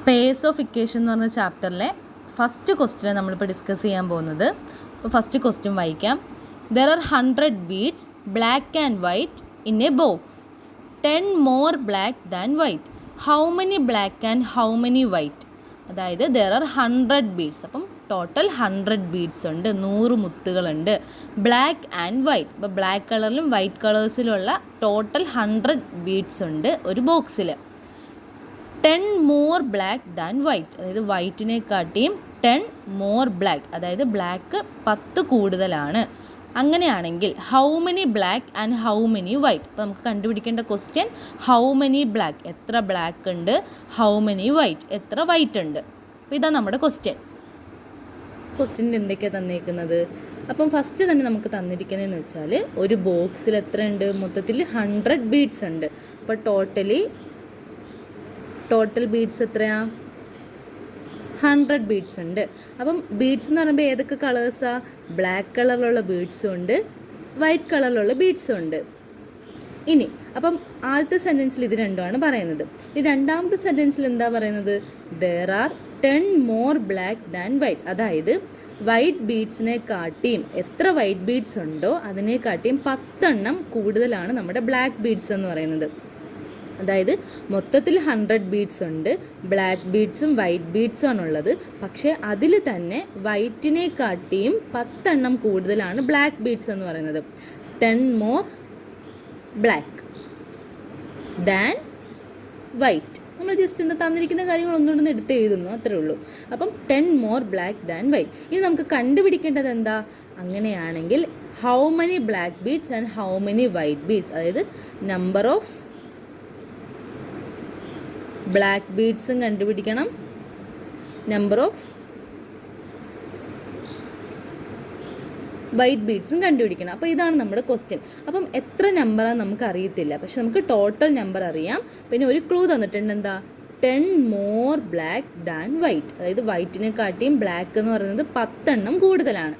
Purse of equation എന്ന് പറഞ്ഞ ചാപ്റ്ററിലെ first question നമ്മളിപ്പോൾ ഡിസ്കസ് ചെയ്യാൻ പോകുന്നത്. അപ്പോൾ ഫസ്റ്റ് ക്വസ്റ്റ്യൻ വായിക്കാം. There are 100 beads black and white in A box. 10 more black than white. How many black and how many white? അതായത് there are 100 beads. അപ്പം total 100 beads ഉണ്ട്, 100 മുത്തുകളുണ്ട്. ബ്ലാക്ക് ആൻഡ് വൈറ്റ്, അപ്പോൾ black കളറിലും white കളേഴ്സിലുള്ള total 100 beads ഉണ്ട് ഒരു ബോക്സിൽ. 10 more black than white, അതായത് വൈറ്റിനെക്കാട്ടിയും 10 more black, അതായത് ബ്ലാക്ക് 10 കൂടുതലാണ്. അങ്ങനെയാണെങ്കിൽ how many black and how many white? അപ്പോൾ നമുക്ക് കണ്ടുപിടിക്കേണ്ട ക്വസ്റ്റ്യൻ ഹൗ മെനി ബ്ലാക്ക്, എത്ര ബ്ലാക്ക് ഉണ്ട്, ഹൗ മെനി വൈറ്റ്, എത്ര വൈറ്റ് ഉണ്ട്. അപ്പോൾ ഇതാണ് നമ്മുടെ ക്വസ്റ്റ്യനിൽ എന്തൊക്കെയാണ് തന്നേക്കുന്നത്. അപ്പം ഫസ്റ്റ് തന്നെ നമുക്ക് തന്നിരിക്കുന്നതെന്ന് വെച്ചാൽ ഒരു ബോക്സിൽ എത്ര ഉണ്ട്, മൊത്തത്തിൽ 100 ബീഡ്സ് ഉണ്ട്. അപ്പോൾ ടോട്ടൽ ബീഡ്സ് എത്രയാണ്? 100 ബീഡ്സ് ഉണ്ട്. അപ്പം ബീഡ്സ് എന്ന് പറയുമ്പോൾ ഏതൊക്കെ കളേഴ്സാണ്? ബ്ലാക്ക് കളറിലുള്ള ബീഡ്സും ഉണ്ട്, വൈറ്റ് കളറിലുള്ള ബീഡ്സും ഉണ്ട്. ഇനി അപ്പം ആദ്യത്തെ സെൻറ്റൻസിൽ ഇത് രണ്ടുമാണ് പറയുന്നത്. ഈ രണ്ടാമത്തെ സെൻറ്റൻസിൽ എന്താ പറയുന്നത്? There are 10 more black than white. അതായത് വൈറ്റ് ബീഡ്സിനെ കാട്ടിയും എത്ര വൈറ്റ് ബീഡ്സ് ഉണ്ടോ അതിനെ കാട്ടിയും 10 എണ്ണം കൂടുതലാണ് നമ്മുടെ ബ്ലാക്ക് ബീഡ്സ് എന്ന് പറയുന്നത്. അതായത് മൊത്തത്തിൽ 100 ബീഡ്സ് ഉണ്ട്, ബ്ലാക്ക് ബീഡ്സും വൈറ്റ് ബീഡ്സും ആണുള്ളത്. പക്ഷേ അതിൽ തന്നെ വൈറ്റിനെ കാട്ടിയും 10 എണ്ണം കൂടുതലാണ് ബ്ലാക്ക് ബീഡ്സ് എന്ന് പറയുന്നത്. 10 മോർ ബ്ലാക്ക് ദാൻ വൈറ്റ്. നമ്മൾ ജസ്റ്റ് എന്താ തന്നിരിക്കുന്ന കാര്യങ്ങൾ ഒന്നുകൊണ്ടൊന്ന് എടുത്ത് എഴുതുന്നു, അത്രേ ഉള്ളൂ. അപ്പം 10 മോർ ബ്ലാക്ക് ദാൻ വൈറ്റ്. ഇനി നമുക്ക് കണ്ടുപിടിക്കേണ്ടത് എന്താ? അങ്ങനെയാണെങ്കിൽ how many black beads and how many white beads, അതായത് നമ്പർ ഓഫ് ബ്ലാക്ക് ബീഡ്സും കണ്ടുപിടിക്കണം, നമ്പർ ഓഫ് വൈറ്റ് ബീഡ്സും കണ്ടുപിടിക്കണം. അപ്പോൾ ഇതാണ് നമ്മുടെ ക്വസ്റ്റ്യൻ. അപ്പം എത്ര നമ്പറാണ് നമുക്ക് അറിയത്തില്ല, പക്ഷെ നമുക്ക് ടോട്ടൽ നമ്പർ അറിയാം. പിന്നെ ഒരു ക്ലൂ തന്നിട്ടുണ്ട്, എന്താ? 10 മോർ ബ്ലാക്ക് ദാൻ വൈറ്റ്, അതായത് വൈറ്റിനെ കാട്ടിയും ബ്ലാക്ക് എന്ന് പറയുന്നത് 10 എണ്ണം കൂടുതലാണ്.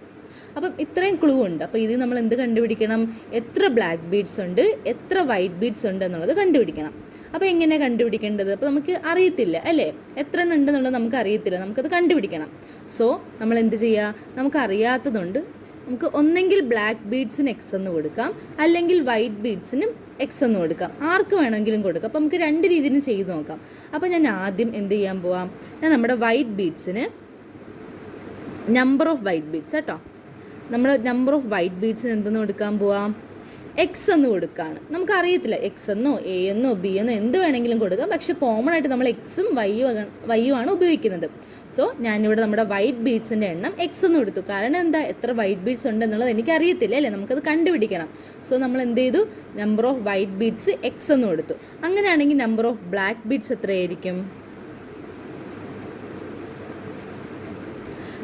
അപ്പം ഇത്രയും ക്ലൂ ഉണ്ട്. അപ്പോൾ ഇതിൽ നമ്മൾ എന്ത് കണ്ടുപിടിക്കണം? എത്ര ബ്ലാക്ക് ബീഡ്സ് ഉണ്ട്, എത്ര വൈറ്റ് ബീഡ്സ് ഉണ്ട് എന്നുള്ളത് കണ്ടുപിടിക്കണം. അപ്പോൾ എങ്ങനെ കണ്ടുപിടിക്കേണ്ടത്? അപ്പോൾ നമുക്ക് അറിയത്തില്ല അല്ലേ, എത്ര എണ്ണം ഉണ്ടെന്നുള്ളത് നമുക്ക് അറിയത്തില്ല, നമുക്കത് കണ്ടുപിടിക്കണം. സോ നമ്മൾ എന്ത് ചെയ്യുക? നമുക്ക് അറിയാത്തതുകൊണ്ട് നമുക്ക് ഒന്നെങ്കിൽ ബ്ലാക്ക് ബീഡ്സിന് എക്സ് എന്ന് കൊടുക്കാം, അല്ലെങ്കിൽ വൈറ്റ് ബീഡ്സിനും എക്സ് എന്ന് കൊടുക്കാം, ആർക്ക് വേണമെങ്കിലും കൊടുക്കാം. അപ്പോൾ നമുക്ക് രണ്ട് രീതിയിലും ചെയ്ത് നോക്കാം. അപ്പോൾ ഞാൻ ആദ്യം എന്ത് ചെയ്യാൻ പോവാം? ഞാൻ നമ്മുടെ വൈറ്റ് ബീഡ്സിന് നമ്പർ ഓഫ് വൈറ്റ് ബീഡ്സ് കേട്ടോ, നമ്മുടെ നമ്പർ ഓഫ് വൈറ്റ് ബീഡ്സിന് എന്തെന്ന് കൊടുക്കാൻ പോവാം? എക്സ് എന്ന് കൊടുക്കുകയാണ്. നമുക്കറിയത്തില്ല എക്സ് എന്നോ എ എന്നോ ബി എന്നോ എന്ത് വേണമെങ്കിലും കൊടുക്കാം, പക്ഷെ കോമൺ ആയിട്ട് നമ്മൾ എക്സും വൈയും ആണ് ഉപയോഗിക്കുന്നത്. സോ ഞാനിവിടെ നമ്മുടെ വൈറ്റ് ബീഡ്സിൻ്റെ എണ്ണം എക്സ് എന്ന് കൊടുത്തു. കാരണം എന്താ? എത്ര വൈറ്റ് ബീഡ്സ് ഉണ്ടെന്നുള്ളത് എനിക്കറിയത്തില്ല അല്ലേ, നമുക്കത് കണ്ടുപിടിക്കണം. സോ നമ്മൾ എന്ത് ചെയ്തു? Number of white beads X എന്ന് കൊടുത്തു. അങ്ങനെയാണെങ്കിൽ നമ്പർ ഓഫ് ബ്ലാക്ക് ബീഡ്സ് എത്രയായിരിക്കും?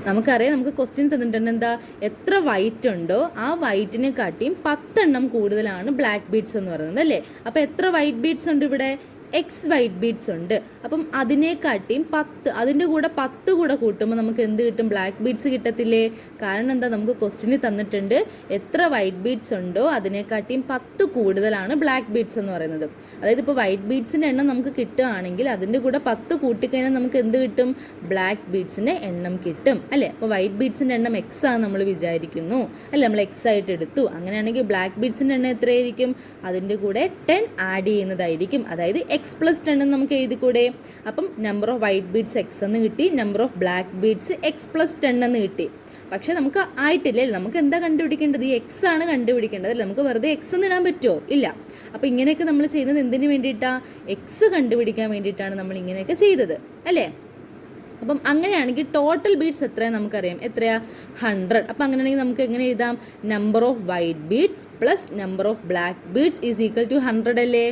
നമുക്കറിയാം, നമുക്ക് ക്വസ്റ്റ്യൻ തന്നിട്ടുണ്ട് എന്താ? എത്ര വൈറ്റ് ഉണ്ടോ ആ വൈറ്റിനെ കാട്ടിയും 10 എണ്ണം കൂടുതലാണ് ബ്ലാക്ക് ബീഡ്സ് എന്ന് പറയുന്നത് അല്ലേ. അപ്പോൾ എത്ര വൈറ്റ് ബീഡ്സ് ഉണ്ട് ഇവിടെ? എക്സ് വൈറ്റ് ബീഡ്സ് ഉണ്ട്. അപ്പം അതിനെക്കാട്ടിയും 10, അതിൻ്റെ കൂടെ 10 കൂടെ കൂട്ടുമ്പോൾ നമുക്ക് എന്ത് കിട്ടും? ബ്ലാക്ക് ബീഡ്സ് കിട്ടത്തില്ലേ? കാരണം എന്താ? നമുക്ക് ക്വസ്റ്റ്യനിൽ തന്നിട്ടുണ്ട് എത്ര വൈറ്റ് ബീഡ്സ് ഉണ്ടോ അതിനെക്കാട്ടിയും 10 കൂടുതലാണ് ബ്ലാക്ക് ബീഡ്സ് എന്ന് പറയുന്നത്. അതായത് ഇപ്പോൾ വൈറ്റ് ബീഡ്സിൻ്റെ എണ്ണം നമുക്ക് കിട്ടുകയാണെങ്കിൽ അതിൻ്റെ കൂടെ 10 കൂട്ടിക്കഴിഞ്ഞാൽ നമുക്ക് എന്ത് കിട്ടും? ബ്ലാക്ക് ബീഡ്സിൻ്റെ എണ്ണം കിട്ടും അല്ലേ. അപ്പോൾ വൈറ്റ് ബീഡ്സിൻ്റെ എണ്ണം എക്സ് ആണ് നമ്മൾ വിചാരിക്കുന്നു അല്ലേ, നമ്മൾ എക്സ് ആയിട്ട് എടുത്തു. അങ്ങനെയാണെങ്കിൽ ബ്ലാക്ക് ബീഡ്സിൻ്റെ എണ്ണം എത്രയായിരിക്കും? അതിൻ്റെ കൂടെ 10 ആഡ് ചെയ്യുന്നതായിരിക്കും, അതായത് എക്സ് പ്ലസ് 10 എന്ന് നമുക്ക് എഴുതിക്കൂടെ? അപ്പം number of white beads X എന്ന് കിട്ടി, number of black beads X plus 10 എന്ന് കിട്ടി. പക്ഷേ നമുക്ക് ആയിട്ടില്ലേ, നമുക്ക് എന്താ കണ്ടുപിടിക്കേണ്ടത്? ഈ എക്സ് ആണ് കണ്ടുപിടിക്കേണ്ടത് അല്ലേ. നമുക്ക് വെറുതെ എക്സ് എന്ന് ഇടാൻ പറ്റുമോ? ഇല്ല. അപ്പോൾ ഇങ്ങനെയൊക്കെ നമ്മൾ ചെയ്യുന്നത് എന്തിനു വേണ്ടിയിട്ടാണ്? എക്സ് കണ്ടുപിടിക്കാൻ വേണ്ടിയിട്ടാണ് നമ്മൾ ഇങ്ങനെയൊക്കെ ചെയ്തത് അല്ലേ. അപ്പം അങ്ങനെയാണെങ്കിൽ ടോട്ടൽ ബീഡ്സ് എത്രയാണ് നമുക്കറിയാം, എത്രയാ? 100. അപ്പം അങ്ങനെയാണെങ്കിൽ നമുക്ക് എങ്ങനെ എഴുതാം? Number of white beads plus number of black beads is equal to 100 അല്ലേ.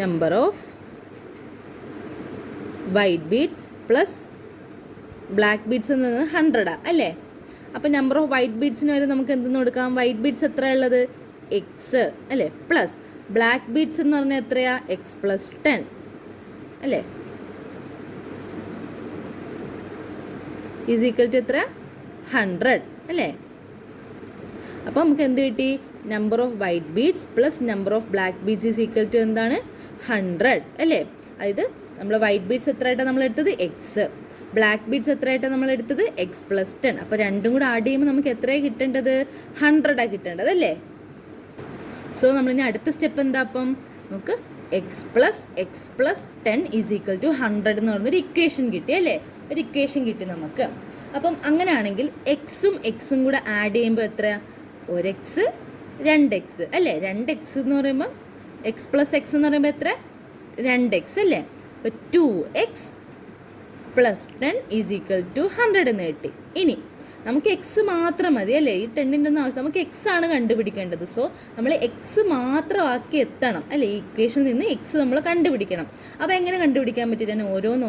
Number of white beads plus black beads എന്നത് 100 അല്ലേ. അപ്പം നമ്പർ ഓഫ് വൈറ്റ് ബീഡ്സിന് വരെ നമുക്ക് എന്തെന്ന് കൊടുക്കാം? വൈറ്റ് ബീഡ്സ് എത്ര ഉള്ളത്? എക്സ് അല്ലേ, പ്ലസ് ബ്ലാക്ക് ബീഡ്സ് എന്ന് പറഞ്ഞാൽ എത്രയാ? എക്സ് പ്ലസ് 10 അല്ലേ, ഈസ് ഈക്വൽ ടു എത്ര? 100 അല്ലേ. അപ്പോൾ നമുക്ക് എന്ത് കിട്ടി? Number of white beads plus number of black beads is equal to എന്താണ്? 100 അല്ലേ. അതായത് നമ്മൾ വൈറ്റ് ബീഡ്സ് എത്ര ആയിട്ടാണ് നമ്മൾ എടുത്തത്? എക്സ്. ബ്ലാക്ക് ബീഡ്സ് എത്ര ആയിട്ടാണ് നമ്മൾ എടുത്തത്? X plus 10. അപ്പോൾ രണ്ടും കൂടെ ആഡ് ചെയ്യുമ്പോൾ നമുക്ക് എത്രയാണ് കിട്ടേണ്ടത്? 100 കിട്ടേണ്ടത് അല്ലേ? സോ നമ്മളിനി അടുത്ത സ്റ്റെപ്പ് എന്താ? അപ്പം നമുക്ക് x plus 10 is equal to 100 എന്ന് പറഞ്ഞൊരു ഇക്വേഷൻ കിട്ടി അല്ലേ? ഒരു ഇക്വേഷൻ കിട്ടി നമുക്ക്. അപ്പം അങ്ങനെയാണെങ്കിൽ എക്സും കൂടെ ആഡ് ചെയ്യുമ്പോൾ എത്ര? ഒരു എക്സ് 2x അല്ലേ? 2x എന്ന് പറയുമ്പോൾ എക്സ് പ്ലസ് എക്സ് എന്ന് പറയുമ്പോൾ എത്ര? 2x അല്ലേ? അപ്പോൾ 2x plus 10 is equal to 100 എന്ന് കിട്ടി. ഇനി നമുക്ക് എക്സ് മാത്രം മതി അല്ലേ? ഈ 10ൻ്റെ ഒന്നും ആവശ്യം, നമുക്ക് എക്സ് ആണ് കണ്ടുപിടിക്കേണ്ടത്. സോ നമ്മൾ എക്സ് മാത്രമാക്കി എത്തണം അല്ലേ? ഈ ഇക്വേഷനിൽ നിന്ന് എക്സ് നമ്മൾ കണ്ടുപിടിക്കണം. അപ്പോൾ എങ്ങനെ കണ്ടുപിടിക്കാൻ പറ്റും? ഞാൻ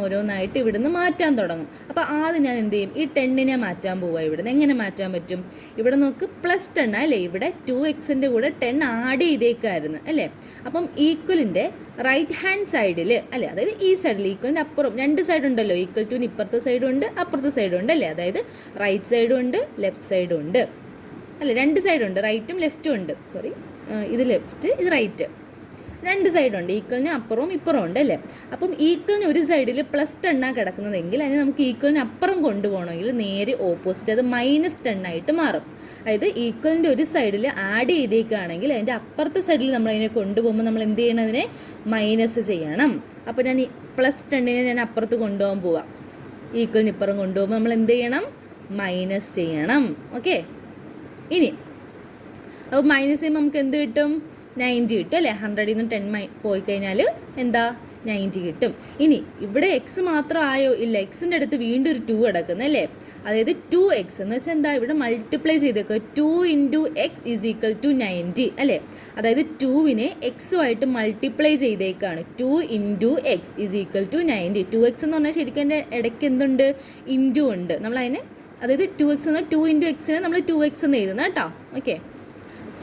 ഓരോന്നായിട്ട് ഇവിടുന്ന് മാറ്റാൻ തുടങ്ങും. അപ്പോൾ ആദ്യം ഞാൻ എന്ത് ചെയ്യും? ഈ 10നെ മാറ്റാൻ പോവുക. ഇവിടുന്ന് എങ്ങനെ മാറ്റാൻ പറ്റും? ഇവിടെ നോക്ക് പ്ലസ് 10 അല്ലേ? ഇവിടെ 2xൻ്റെ കൂടെ 10 ആഡ് ചെയ്തേക്കായിരുന്നു അല്ലേ? അപ്പം ഈക്വലിൻ്റെ റൈറ്റ് ഹാൻഡ് സൈഡിൽ അല്ലേ, അതായത് ഈ സൈഡിൽ ഈക്വലിൻ്റെ അപ്പുറം 2 സൈഡ് ഉണ്ടല്ലോ, ഈക്വൽ ടു ഇപ്പുറത്തെ സൈഡും ഉണ്ട് അപ്പുറത്തെ സൈഡും ഉണ്ട് അല്ലേ? അതായത് റൈറ്റ് സൈഡും ഉണ്ട് ലെഫ്റ്റ് സൈഡും ഉണ്ട് അല്ലേ? 2 സൈഡുണ്ട്, റൈറ്റും ലെഫ്റ്റും ഉണ്ട്. സോറി, ഇത് ലെഫ്റ്റ് ഇത് റൈറ്റ്, 2 സൈഡുണ്ട്. ഈക്വലിന് അപ്പുറവും ഇപ്പുറവും ഉണ്ട് അല്ലേ? അപ്പം ഈക്വലിന് ഒരു സൈഡിൽ പ്ലസ് 10 കിടക്കുന്നതെങ്കിൽ അതിന് നമുക്ക് ഈക്വലിന് അപ്പുറം കൊണ്ടുപോകണമെങ്കിൽ നേരെ ഓപ്പോസിറ്റ് അത് -10 ആയിട്ട് മാറും. അതായത് ഈക്വലിൻ്റെ ഒരു സൈഡിൽ ആഡ് ചെയ്തേക്കുകയാണെങ്കിൽ അതിൻ്റെ അപ്പുറത്തെ സൈഡിൽ നമ്മൾ അതിനെ കൊണ്ടുപോകുമ്പോൾ നമ്മൾ എന്ത് ചെയ്യണം? അതിനെ മൈനസ് ചെയ്യണം. അപ്പോൾ ഞാൻ ഈ പ്ലസ് 10നെ ഞാൻ അപ്പുറത്ത് കൊണ്ടുപോകാൻ പോവാം. ഈക്വലിന് ഇപ്പുറം കൊണ്ടുപോകുമ്പോൾ നമ്മൾ എന്ത് ചെയ്യണം? മൈനസ് ചെയ്യണം. ഓക്കെ, ഇനി അപ്പോൾ മൈനസ് ചെയ്യുമ്പോൾ നമുക്ക് എന്ത് കിട്ടും? 90 കിട്ടും അല്ലേ? 100ൽ നിന്ന് 10 പോയി കഴിഞ്ഞാൽ എന്താ? 90 കിട്ടും. ഇനി ഇവിടെ എക്സ് മാത്രം ആയോ? ഇല്ല, എക്സിൻ്റെ അടുത്ത് വീണ്ടും ഒരു 2 കിടക്കുന്നു അല്ലേ? അതായത് 2x എന്ന് വെച്ചാൽ എന്താ? ഇവിടെ മൾട്ടിപ്ലൈ ചെയ്തേക്കുക. 2 into x is equal to 90 അല്ലേ? അതായത് 2നെ എക്സുമായിട്ട് മൾട്ടിപ്ലൈ ചെയ്തേക്കാണ്. 2 into x is equal to 90. 2x എന്ന് പറഞ്ഞാൽ ശരിക്കും എൻ്റെ ഇടയ്ക്ക് എന്തുണ്ട്? ഇൻറ്റു ഉണ്ട്. നമ്മളതിനെ, അതായത് 2x എന്ന് 2 ഇൻറ്റു എക്സിനെ നമ്മൾ 2x എന്ന് എഴുതുന്നത് കേട്ടോ. ഓക്കെ,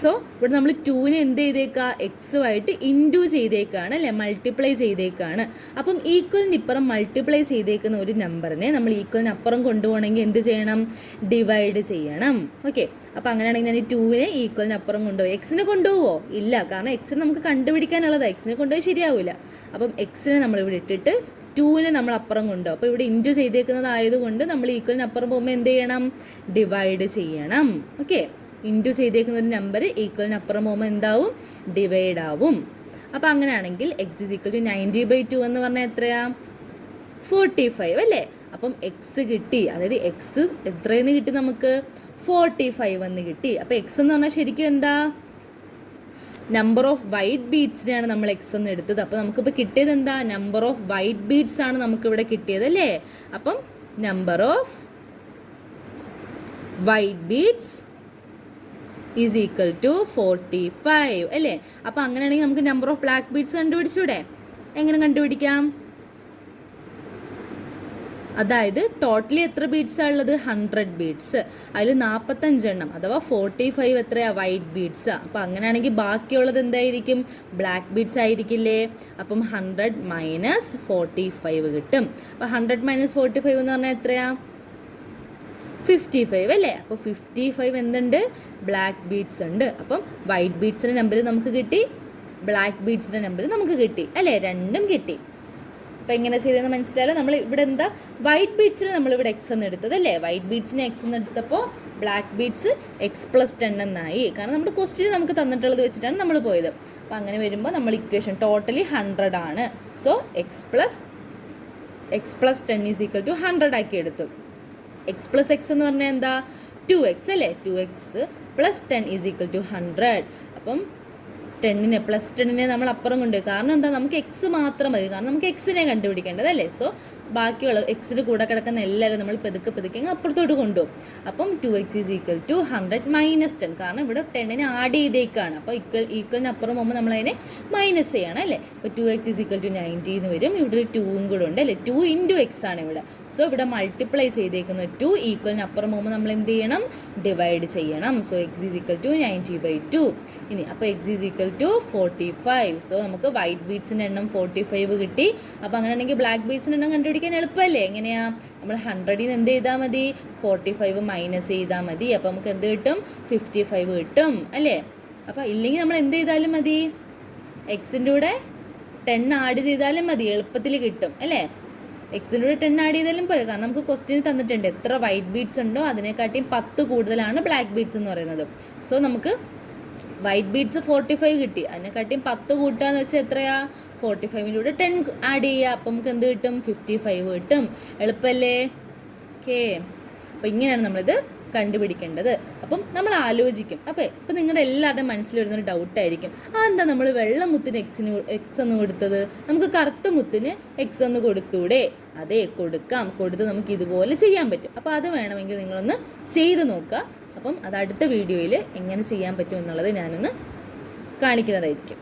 സോ ഇവിടെ നമ്മൾ 2നെ എന്ത് ചെയ്തേക്കുക? എക്സുമായിട്ട് ഇൻറ്റു ചെയ്തേക്കാണ് അല്ലേ? മൾട്ടിപ്ലൈ ചെയ്തേക്കാണ്. അപ്പം ഈക്വലിന് ഇപ്പുറം മൾട്ടിപ്ലൈ ചെയ്തേക്കുന്ന ഒരു നമ്പറിനെ നമ്മൾ ഈക്വലിന് അപ്പുറം കൊണ്ടുപോകണമെങ്കിൽ എന്ത് ചെയ്യണം? ഡിവൈഡ് ചെയ്യണം. ഓക്കെ, അപ്പോൾ അങ്ങനെയാണെങ്കിൽ ഞാൻ ഈ 2നെ ഈക്വലിന് അപ്പുറം കൊണ്ടുപോയി. എക്സിനെ കൊണ്ടുപോകുമോ? ഇല്ല, കാരണം എക്സിനെ നമുക്ക് കണ്ടുപിടിക്കാനുള്ളതാണ്. എക്സിനെ കൊണ്ടുപോയി ശരിയാവില്ല. അപ്പം എക്സിനെ നമ്മളിവിടെ ഇട്ടിട്ട് 2നെ നമ്മൾ അപ്പുറം കൊണ്ടുപോകും. അപ്പോൾ ഇവിടെ ഇൻറ്റു ചെയ്തേക്കുന്നതായതുകൊണ്ട് നമ്മൾ ഈക്വലിന് അപ്പുറം പോകുമ്പോൾ എന്ത് ചെയ്യണം? ഡിവൈഡ് ചെയ്യണം. ഓക്കെ, ഇൻറ്റു ചെയ്തേക്കുന്ന ഒരു നമ്പർ ഈക്വലിന് അപ്പുറം പോകുമ്പോൾ എന്താവും? ഡിവൈഡ് ആവും. അപ്പോൾ അങ്ങനെയാണെങ്കിൽ എക്സ് ഈസ് ഈക്വൽ ടു 90/2 എന്ന് പറഞ്ഞാൽ എത്രയാ? 45 അല്ലേ? അപ്പം എക്സ് കിട്ടി. അതായത് എക്സ് എത്രയെന്ന് കിട്ടി നമുക്ക്? 45 എന്ന് കിട്ടി. അപ്പോൾ എക്സ് എന്ന് പറഞ്ഞാൽ ശരിക്കും എന്താ? നമ്പർ ഓഫ് വൈറ്റ് ബീഡ്സിനെയാണ് നമ്മൾ എക്സ് എന്ന് എടുത്തത്. അപ്പോൾ നമുക്കിപ്പോൾ കിട്ടിയത് എന്താ? നമ്പർ ഓഫ് വൈറ്റ് ബീഡ്സ് ആണ് നമുക്കിവിടെ കിട്ടിയത് അല്ലേ? അപ്പം number of white beads is equal to 45 അല്ലേ? അപ്പോൾ അങ്ങനെയാണെങ്കിൽ നമുക്ക് നമ്പർ ഓഫ് ബ്ലാക്ക് ബീഡ്സ് കണ്ടുപിടിച്ചൂടെ? എങ്ങനെ കണ്ടുപിടിക്കാം? അതായത് ടോട്ടലി എത്ര ബീഡ്സാണ് ഉള്ളത്? 100 ബീഡ്സ്. അതിൽ 45 എണ്ണം അഥവാ 45 എത്രയാ? വൈറ്റ് ബീഡ്സാണ്. അപ്പോൾ അങ്ങനെയാണെങ്കിൽ ബാക്കിയുള്ളത് എന്തായിരിക്കും? ബ്ലാക്ക് ബീഡ്സ് ആയിരിക്കില്ലേ? അപ്പം 100 മൈനസ് 45 കിട്ടും. അപ്പോൾ 100 - 45 എന്ന് പറഞ്ഞാൽ എത്രയാ? 55 അല്ലേ? അപ്പോൾ 55 എന്തുണ്ട്? ബ്ലാക്ക് ബീഡ്സ് ഉണ്ട്. അപ്പം വൈറ്റ് ബീഡ്സിൻ്റെ നമ്പർ നമുക്ക് കിട്ടി, ബ്ലാക്ക് ബീഡ്സിൻ്റെ നമ്പർ നമുക്ക് കിട്ടി അല്ലേ? രണ്ടും കിട്ടി. അപ്പോൾ എങ്ങനെ ചെയ്തതെന്ന് മനസ്സിലായാലും നമ്മൾ ഇവിടെ എന്താ? വൈറ്റ് ബീഡ്സിന് നമ്മളിവിടെ എക്സ് എന്ന് എടുത്തത് അല്ലേ? വൈറ്റ് ബീഡ്സിന് എക്സ് എന്ന് എടുത്തപ്പോൾ ബ്ലാക്ക് ബീഡ്സ് എക്സ് പ്ലസ് 10 എന്നായി. കാരണം നമ്മുടെ ക്വസ്റ്റ്യൻ നമുക്ക് തന്നിട്ടുള്ളത് വെച്ചിട്ടാണ് നമ്മൾ പോയത്. അപ്പോൾ അങ്ങനെ വരുമ്പോൾ നമ്മൾ ഇക്വേഷൻ ടോട്ടലി 100 ആണ്. So x plus 10 is equal to 100 ആക്കി എടുത്തു. എക്സ് പ്ലസ് എക്സ് എന്ന് പറഞ്ഞാൽ എന്താ? 2x അല്ലേ? 2x plus 10 is equal to 100. അപ്പം 10നെ പ്ലസ് 10നെ നമ്മൾ അപ്പുറം കൊണ്ടുപോയി. കാരണം എന്താ? നമുക്ക് എക്സ് മാത്രം മതി. കാരണം നമുക്ക് എക്സിനെ കണ്ടുപിടിക്കേണ്ടത് അല്ലേ? സോ ബാക്കിയുള്ള എക്സിന് കൂടെ കിടക്കുന്ന എല്ലാവരും നമ്മൾ പതുക്കെ അപ്പുറത്തോട്ട് കൊണ്ടുപോകും. അപ്പം 2x is equal to 100 minus 10. കാരണം ഇവിടെ 10നെ ആഡ് ചെയ്തേക്കാണ്. അപ്പോൾ ഈക്വലിന് അപ്പുറം പോകുമ്പോൾ നമ്മളതിനെ മൈനസ് ചെയ്യണം അല്ലേ? അപ്പോൾ 2x ഈസ് ഈക്വൽ ടു 90 എന്ന് വരും. ഇവിടെ ഒരു 2ഉം കൂടെ ഉണ്ട് അല്ലേ? 2 ഇൻറ്റു എക്സ് ആണ് ഇവിടെ. സോ ഇവിടെ മൾട്ടിപ്ലൈ ചെയ്തേക്കുന്ന 2 ഈക്വലിന് അപ്പുറം പോകുമ്പോൾ നമ്മൾ എന്ത് ചെയ്യണം? ഡിവൈഡ് ചെയ്യണം. So x is equal to 90/2. ഇനി അപ്പോൾ x is equal to 45. So നമുക്ക് വൈറ്റ് ബീഡ്സിൻ്റെ എണ്ണം 45 കിട്ടി. അപ്പോൾ അങ്ങനെയാണെങ്കിൽ ബ്ലാക്ക് ബീഡ്സിൻ്റെ എണ്ണം കണ്ടുപിടിക്കാൻ എളുപ്പമല്ലേ? എങ്ങനെയാ? നമ്മൾ 100ൽ നിന്ന് എന്ത് ചെയ്താൽ മതി? 45 മൈനസ് ചെയ്താൽ മതി. അപ്പോൾ നമുക്ക് എന്ത് കിട്ടും? 55 കിട്ടും അല്ലേ? അപ്പോൾ ഇല്ലെങ്കിൽ നമ്മൾ എന്ത് ചെയ്താലും മതി? എക്സിൻ്റെ കൂടെ 10 ആഡ് ചെയ്താലും മതി, എളുപ്പത്തിൽ കിട്ടും അല്ലേ. എക്സിൻ്റെ കൂടെ 10 ആഡ് ചെയ്താലും പോരെ, കാരണം നമുക്ക് ക്വസ്റ്റ്യൻ തന്നിട്ടുണ്ട് എത്ര വൈറ്റ് ബീഡ്സ് ഉണ്ടോ അതിനെക്കാട്ടിയും 10 കൂടുതലാണ് ബ്ലാക്ക് ബീഡ്സ് എന്ന് പറയുന്നത്. സോ നമുക്ക് വൈറ്റ് ബീഡ്സ് 45 കിട്ടി, അതിനെക്കാട്ടിയും 10 കൂട്ടുകയെന്ന് വെച്ചാൽ എത്രയാ, 45ൻ്റെ കൂടെ 10 ആഡ് ചെയ്യുക, അപ്പം നമുക്ക് എന്ത് കിട്ടും, 55 കിട്ടും. എളുപ്പമല്ലേ? ഓക്കെ, അപ്പം ഇങ്ങനെയാണ് നമ്മളിത് കണ്ടുപിടിക്കേണ്ടത്. അപ്പം നമ്മൾ ആലോചിക്കും. അപ്പം ഇപ്പം നിങ്ങളുടെ എല്ലാവരുടെയും മനസ്സിൽ വരുന്നൊരു ഡൗട്ടായിരിക്കും, അതെന്താ നമ്മൾ വെള്ള മുത്തിന് എക്സ് എന്ന് കൊടുത്തത്, നമുക്ക് കറുത്ത മുത്തിന് എക്സ് എന്ന് കൊടുത്തൂടെ? അതെ, കൊടുത്ത് നമുക്ക് ഇതുപോലെ ചെയ്യാൻ പറ്റും. അപ്പോൾ അത് വേണമെങ്കിൽ നിങ്ങളൊന്ന് ചെയ്ത് നോക്കുക. അപ്പം അത് അടുത്ത വീഡിയോയിൽ എങ്ങനെ ചെയ്യാൻ പറ്റും എന്നുള്ളത് ഞാനൊന്ന് കാണിക്കുന്നതായിരിക്കും.